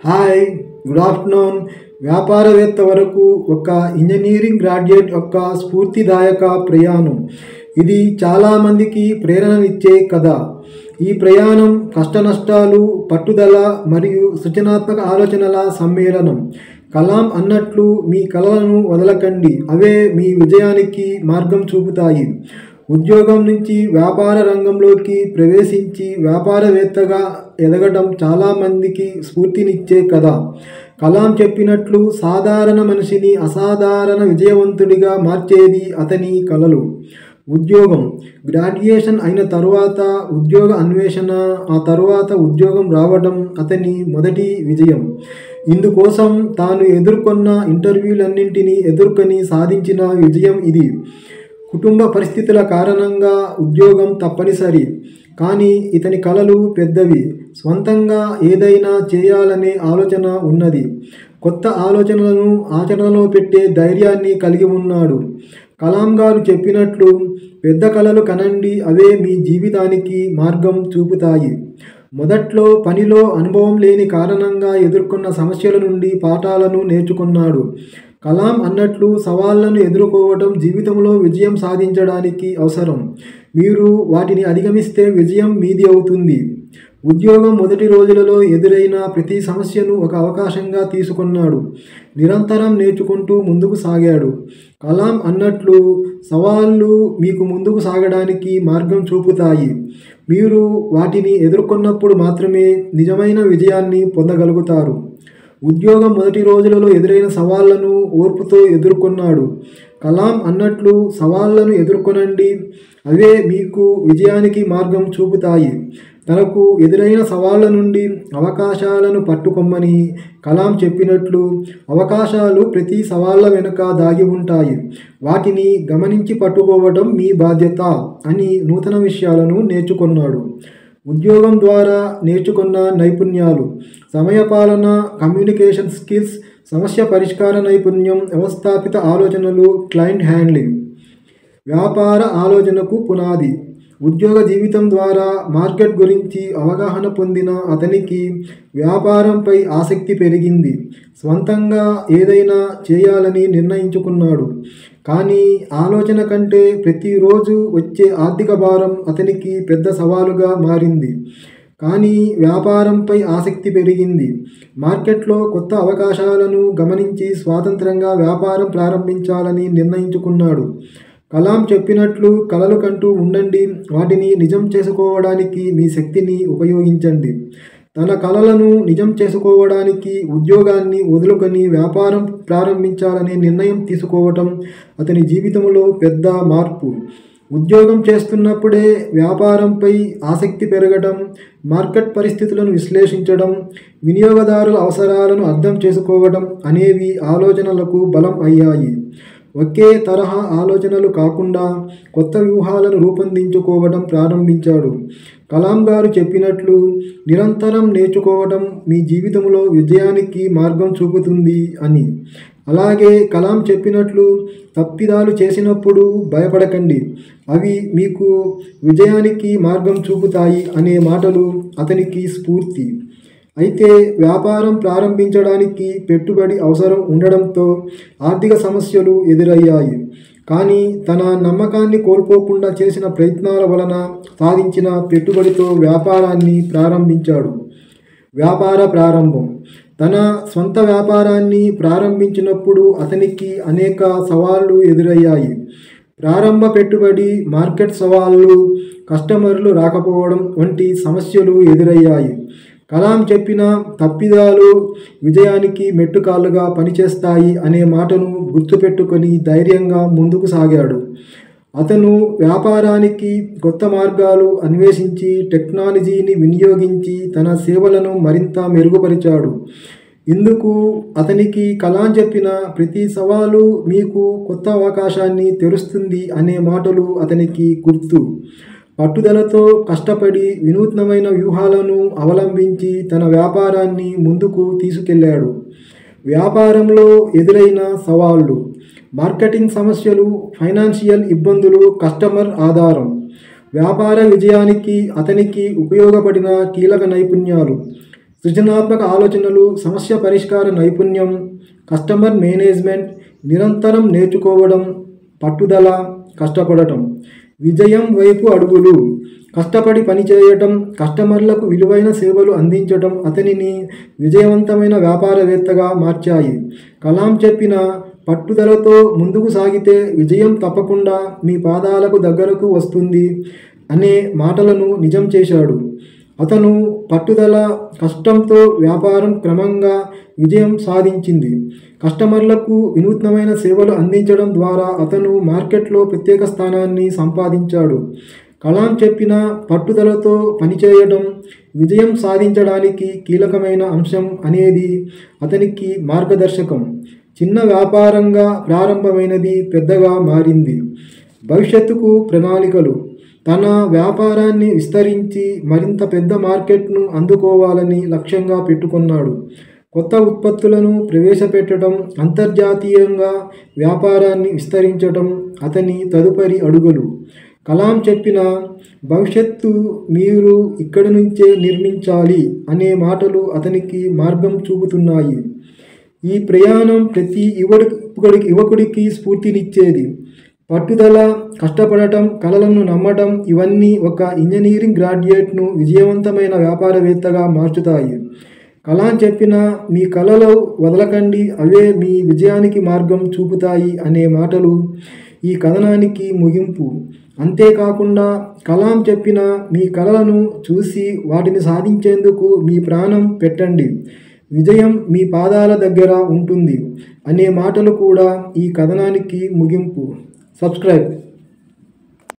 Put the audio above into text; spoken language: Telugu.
Hi, good afternoon. వ్యాపారవేత్త వరకు ఒక ఇంజనీరింగ్ గ్రాడ్యుయేట్ యొక్క స్ఫూర్తిదాయక ప్రయాణం. ఇది చాలామందికి ప్రేరణనిచ్చే కథ. ఈ ప్రయాణం కష్టనష్టాలు, పట్టుదల మరియు సృజనాత్మక ఆలోచనల సమ్మేళనం. కలాం అన్నట్లు మీ కలలను వదలకండి, అవే మీ విజయానికి మార్గం చూపుతాయి. ఉద్యోగం నుంచి వ్యాపార రంగంలోకి ప్రవేశించి వ్యాపారవేత్తగా ఎదగడం చాలామందికి స్ఫూర్తినిచ్చే కథ. కలాం చెప్పినట్లు సాధారణ మనిషిని అసాధారణ విజయవంతుడిగా మార్చేది అతని కలలు. ఉద్యోగం, గ్రాడ్యుయేషన్ అయిన తరువాత ఉద్యోగ అన్వేషణ, ఆ తరువాత ఉద్యోగం రావడం అతని మొదటి విజయం. ఇందుకోసం తాను ఎదుర్కొన్న ఇంటర్వ్యూలన్నింటినీ ఎదుర్కొని సాధించిన విజయం ఇది. కుటుంబ పరిస్థితుల కారణంగా ఉద్యోగం తప్పనిసరి, కానీ ఇతని కలలు పెద్దవి. స్వంతంగా ఏదైనా చేయాలనే ఆలోచన ఉన్నది. కొత్త ఆలోచనలను ఆచరణలో పెట్టే ధైర్యాన్ని కలిగి ఉన్నాడు. కలాం గారు చెప్పినట్లు పెద్ద కలలు కనండి, అవే మీ జీవితానికి మార్గం చూపుతాయి. మొదట్లో పనిలో అనుభవం లేని కారణంగా ఎదుర్కొన్న సమస్యల నుండి పాఠాలను నేర్చుకున్నాడు. కలాం అన్నట్లు సవాళ్లను ఎదుర్కోవడం జీవితంలో విజయం సాధించడానికి అవసరం. మీరు వాటిని అధిగమిస్తే విజయం మీది అవుతుంది. ఉద్యోగం మొదటి రోజులలో ఎదురైన ప్రతి సమస్యను ఒక అవకాశంగా తీసుకున్నాడు. నిరంతరం నేర్చుకుంటూ ముందుకు సాగాడు. కలాం అన్నట్లు సవాళ్లు మీకు ముందుకు సాగడానికి మార్గం చూపుతాయి. మీరు వాటిని ఎదుర్కొన్నప్పుడు మాత్రమే నిజమైన విజయాన్ని పొందగలుగుతారు. ఉద్యోగం మొదటి రోజులలో ఎదురైన సవాళ్లను ఓర్పుతో ఎదుర్కొన్నాడు. కలాం అన్నట్లు సవాళ్లను ఎదుర్కొనండి, అవే మీకు విజయానికి మార్గం చూపుతాయి. తనకు ఎదురైన సవాళ్ల నుండి అవకాశాలను పట్టుకొమ్మని కలాం చెప్పినట్లు అవకాశాలు ప్రతి సవాళ్ల వెనుక దాగి ఉంటాయి. వాటిని గమనించి పట్టుకోవడం మీ బాధ్యత అని నూతన విషయాలను నేర్చుకున్నాడు. ఉద్యోగం ద్వారా నేర్చుకున్న నైపుణ్యాలు: సమయపాలన, కమ్యూనికేషన్ స్కిల్స్, సమస్య పరిష్కార నైపుణ్యం, వ్యవస్థాపిత ఆలోచనలు, క్లయింట్ హ్యాండ్లింగ్. వ్యాపార ఆలోచనకు పునాది: ఉద్యోగ జీవితం ద్వారా మార్కెట్ గురించి అవగాహన పొందిన అతనికి వ్యాపారంపై ఆసక్తి పెరిగింది. స్వంతంగా ఏదైనా చేయాలని నిర్ణయించుకున్నాడు. కానీ ఆలోచన కంటే ప్రతిరోజు వచ్చే ఆర్థిక భారం అతనికి పెద్ద సవాలుగా మారింది. కానీ వ్యాపారంపై ఆసక్తి పెరిగింది. మార్కెట్లో కొత్త అవకాశాలను గమనించి స్వాతంత్రంగా వ్యాపారం ప్రారంభించాలని నిర్ణయించుకున్నాడు. కలాం చెప్పినట్లు కలలు కంటూ ఉండండి, వాటిని నిజం చేసుకోవడానికి మీ శక్తిని ఉపయోగించండి. తన కలలను నిజం చేసుకోవడానికి ఉద్యోగాన్ని వదులుకొని వ్యాపారం ప్రారంభించాలనే నిర్ణయం తీసుకోవటం అతని జీవితంలో పెద్ద మార్పు. ఉద్యోగం చేస్తున్నప్పుడే వ్యాపారంపై ఆసక్తి పెరగడం, మార్కెట్ పరిస్థితులను విశ్లేషించడం, వినియోగదారుల అవసరాలను అర్థం చేసుకోవడం అనేవి ఆలోచనలకు బలం అయ్యాయి. ఒకే తరహా ఆలోచనలు కాకుండా కొత్త వ్యూహాలను రూపొందించుకోవడం ప్రారంభించాడు. కలాం గారు చెప్పినట్లు నిరంతరం నేర్చుకోవడం మీ జీవితంలో విజయానికి మార్గం చూపుతుంది అని. అలాగే కలాం చెప్పినట్లు తప్పిదాలు చేసినప్పుడు భయపడకండి, అవి మీకు విజయానికి మార్గం చూపుతాయి అనే మాటలు అతనికి స్ఫూర్తి. అయితే వ్యాపారం ప్రారంభించడానికి పెట్టుబడి అవసరం ఉండడంతో ఆర్థిక సమస్యలు ఎదురయ్యాయి. కానీ తన నమ్మకాన్ని కోల్పోకుండా చేసిన ప్రయత్నాల వలన సాధించిన పెట్టుబడితో వ్యాపారాన్ని ప్రారంభించాడు. వ్యాపార ప్రారంభం: తన స్వంత వ్యాపారాన్ని ప్రారంభించినప్పుడు అతనికి అనేక సవాళ్లు ఎదురయ్యాయి. ప్రారంభ పెట్టుబడి, మార్కెట్ సవాళ్లు, కస్టమర్లు రాకపోవడం వంటి సమస్యలు ఎదురయ్యాయి. కలాం చెప్పిన తప్పిదాలు విజయానికి మెట్టుకాళ్లుగా పనిచేస్తాయి అనే మాటను గుర్తుపెట్టుకొని ధైర్యంగా ముందుకు సాగాడు. అతను వ్యాపారానికి కొత్త మార్గాలు అన్వేషించి టెక్నాలజీని వినియోగించి తన సేవలను మరింత మెరుగుపరిచాడు. ఇందుకు అతనికి కలాం చెప్పిన ప్రతి సవాలు మీకు కొత్త అవకాశాన్ని తెరుస్తుంది అనే మాటలు అతనికి గుర్తు. పట్టుదలతో కష్టపడి వినూత్నమైన వ్యూహాలను అవలంబించి తన వ్యాపారాన్ని ముందుకు తీసుకెళ్లాడు. వ్యాపారంలో ఎదురైన సవాళ్లు: మార్కెటింగ్ సమస్యలు, ఫైనాన్షియల్ ఇబ్బందులు, కస్టమర్ ఆధారం. వ్యాపార విజయానికి అతనికి ఉపయోగపడిన కీలక నైపుణ్యాలు: సృజనాత్మక ఆలోచనలు, సమస్య పరిష్కార నైపుణ్యం, కస్టమర్ మేనేజ్మెంట్, నిరంతరం నేర్చుకోవడం, పట్టుదల, కష్టపడటం. విజయం వైపు అడుగులు. కష్టపడి పనిచేయటం, కస్టమర్లకు విలువైన సేవలు అందించటం అతనిని విజయవంతమైన వ్యాపారవేత్తగా మార్చాయి. కలాం చెప్పిన పట్టుదలతో ముందుకు సాగితే విజయం తప్పకుండా మీ పాదాలకు దగ్గరకు వస్తుంది అనే మాటలను నిజం చేశాడు. అతను పట్టుదల, కష్టంతో వ్యాపారం క్రమంగా విజయం సాధించింది. కస్టమర్లకు వినూత్నమైన సేవలు అందించడం ద్వారా అతను మార్కెట్లో ప్రత్యేక స్థానాన్ని సంపాదించాడు. కలాం చెప్పిన పట్టుదలతో పనిచేయడం విజయం సాధించడానికి కీలకమైన అంశం అనేది అతనికి మార్గదర్శకం. చిన్న వ్యాపారంగా ప్రారంభమైనది పెద్దగా మారింది. భవిష్యత్తుకు ప్రణాళికలు. తన వ్యాపారాన్ని విస్తరించి మరింత పెద్ద మార్కెట్ను అందుకోవాలని లక్ష్యంగా పెట్టుకున్నాడు. కొత్త ఉత్పత్తులను ప్రవేశపెట్టడం, అంతర్జాతీయంగా వ్యాపారాన్ని విస్తరించడం అతని తదుపరి అడుగులు. కలాం చెప్పిన భవిష్యత్తు మీరు ఇక్కడి నుంచే నిర్మించాలి అనే మాటలు అతనికి మార్గం చూపుతున్నాయి. ఈ ప్రయాణం ప్రతి యువకుడికి స్ఫూర్తినిచ్చేది. పట్టుదల, కష్టపడటం, కలలను నమ్మటం ఇవన్నీ ఒక ఇంజనీరింగ్ గ్రాడ్యుయేట్ను విజయవంతమైన వ్యాపారవేత్తగా మార్చుతాయి. కలాం చెప్పిన మీ కలలు వదలకండి, అవే మీ విజయానికి మార్గం చూపుతాయి అనే మాటలు ఈ కథనానికి ముగింపు. అంతేకాకుండా కలాం చెప్పిన మీ కలలను చూసి వాటిని సాధించేందుకు మీ ప్రాణం పెట్టండి, విజయం మీ పాదాల దగ్గర ఉంటుంది అనే మాటలు కూడా ఈ కథనానికి ముగింపు. సబ్స్క్రైబ్.